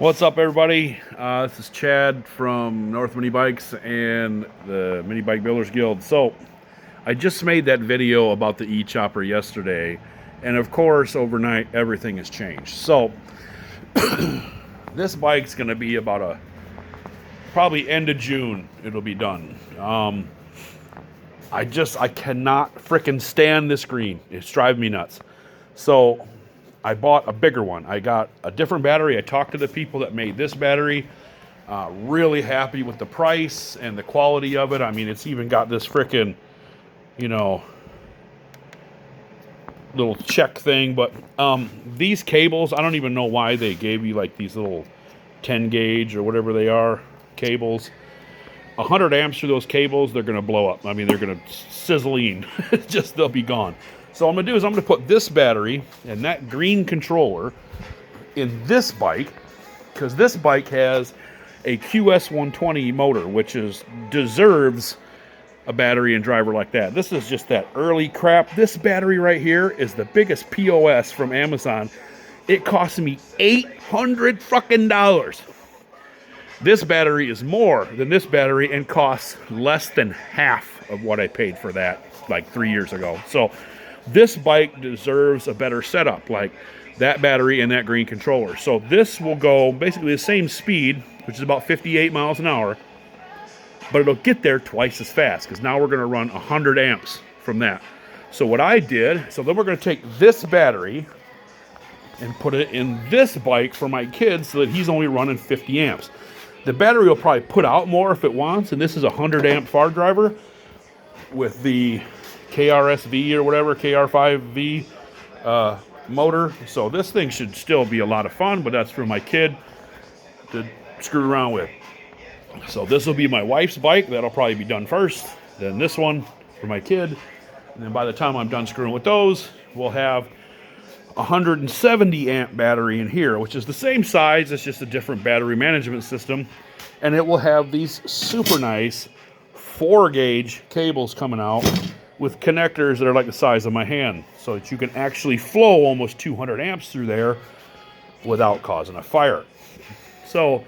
What's up, everybody? This is Chad from North Mini Bikes and the Mini Bike Builders Guild. So, I just made that video about the Choppa yesterday, and of course, overnight, everything has changed. So, this bike's going to be about probably end of June, it'll be done. I cannot frickin' stand this green. It's driving me nuts. So, I bought a bigger one. I got a different battery. I talked to the people that made this battery. Really happy with the price and the quality of it. I mean, it's even got this frickin', little check thing. But these cables, I don't even know why they gave you like these little 10 gauge or whatever they are cables. 100 amps through those cables, they're going to blow up. I mean, they're going to sizzling. They'll be gone. So what I'm going to do is I'm going to put this battery and that green controller in this bike, because this bike has a QS120 motor, which deserves a battery and driver like that. This is just that early crap. This battery right here is the biggest POS from Amazon. It cost me $800 fucking dollars. This battery is more than this battery and costs less than half of what I paid for that like 3 years ago. So this bike deserves a better setup, like that battery and that green controller. So this will go basically the same speed, which is about 58 miles an hour, but it'll get there twice as fast because now we're going to run 100 amps from that. So what I did, so then we're going to take this battery and put it in this bike for my kid so that he's only running 50 amps. The battery will probably put out more if it wants, and this is a 100 amp far driver with the KRSV or whatever, KR5V motor. So this thing should still be a lot of fun, but that's for my kid to screw around with. So this will be my wife's bike. That'll probably be done first. Then this one for my kid. And then by the time I'm done screwing with those, we'll have a 170 amp battery in here, which is the same size. It's just a different battery management system. And it will have these super nice 4-gauge cables coming out with connectors that are like the size of my hand, so that you can actually flow almost 200 amps through there without causing a fire. So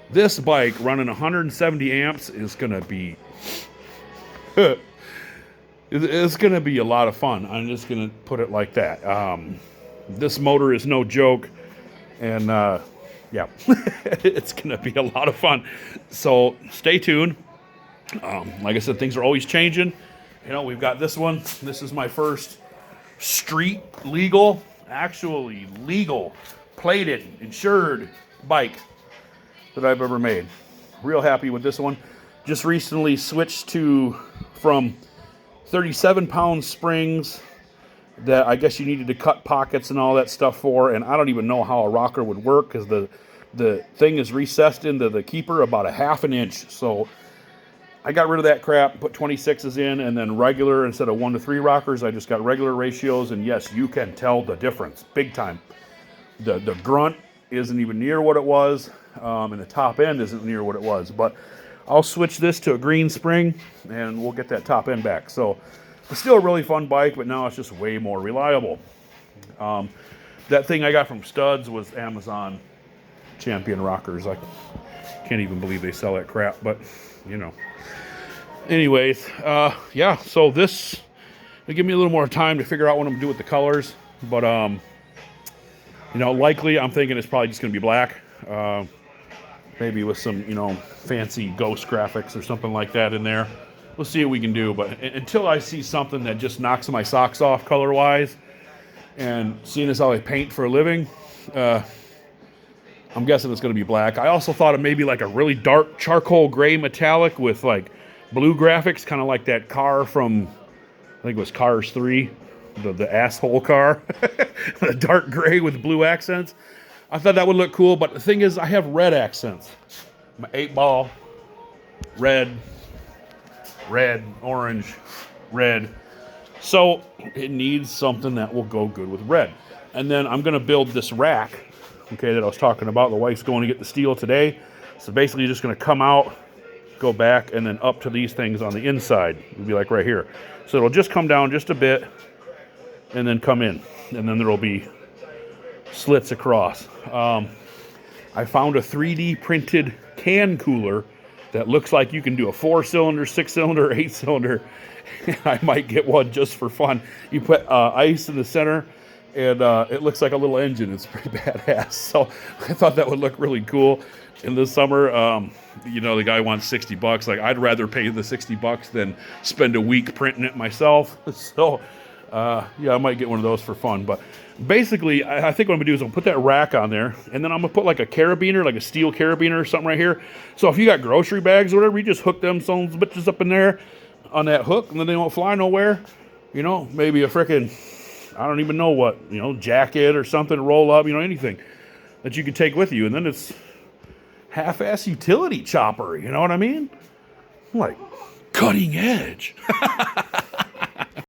this bike running 170 amps is going to be it's going to be a lot of fun. I'm just going to put it like that. This motor is no joke, and yeah, it's going to be a lot of fun. So stay tuned. Like I said, things are always changing. We've got this one. This is my first street legal, actually legal, plated, insured bike that I've ever made. Real happy with this one. Just recently switched from 37-pound springs that I guess you needed to cut pockets and all that stuff for, and I don't even know how a rocker would work because the thing is recessed into the keeper about a ½ an inch. So I got rid of that crap, put 26s in, and then regular instead of 1-to-3 rockers. I just got regular ratios, and yes, you can tell the difference big time. The grunt isn't even near what it was, and the top end isn't near what it was. But I'll switch this to a green spring, and we'll get that top end back. So it's still a really fun bike, but now it's just way more reliable. That thing I got from Studs was Amazon Champion rockers. I can't even believe they sell that crap, but anyways, yeah, so this will give me a little more time to figure out what I'm going to do with the colors, but likely I'm thinking it's probably just going to be black, maybe with some fancy ghost graphics or something like that in there. We'll see what we can do, but until I see something that just knocks my socks off color wise, and seeing as how I paint for a living, I'm guessing it's going to be black. I also thought of maybe like a really dark charcoal gray metallic with like blue graphics, kind of like that car from, I think it was Cars 3, the asshole car, the dark gray with blue accents. I thought that would look cool, but the thing is, I have red accents. My 8-ball, red, orange, red. So it needs something that will go good with red. And then I'm going to build this rack, okay, that I was talking about. The wife's going to get the steel today. So basically just going to come out, go back, and then up to these things on the inside. It'll be like right here. So it'll just come down just a bit and then come in. And then there'll be slits across. I found a 3D printed can cooler that looks like you can do a 4-cylinder, 6-cylinder, 8-cylinder. I might get one just for fun. You put ice in the center, and it looks like a little engine. It's pretty badass. So I thought that would look really cool in the summer. You know, the guy wants $60. Like, I'd rather pay the $60 than spend a week printing it myself. So yeah, I might get one of those for fun. But basically, I think what I'm gonna do is I'll put that rack on there, and then I'm gonna put like a carabiner, like a steel carabiner or something right here. So if you got grocery bags or whatever, you just hook them sons of bitches up in there on that hook, and then they won't fly nowhere. You know, maybe a frickin', I don't even know what, you know, jacket or something to roll up, you know, anything that you can take with you. And then it's half-ass utility chopper, you know what I mean? Like, cutting edge.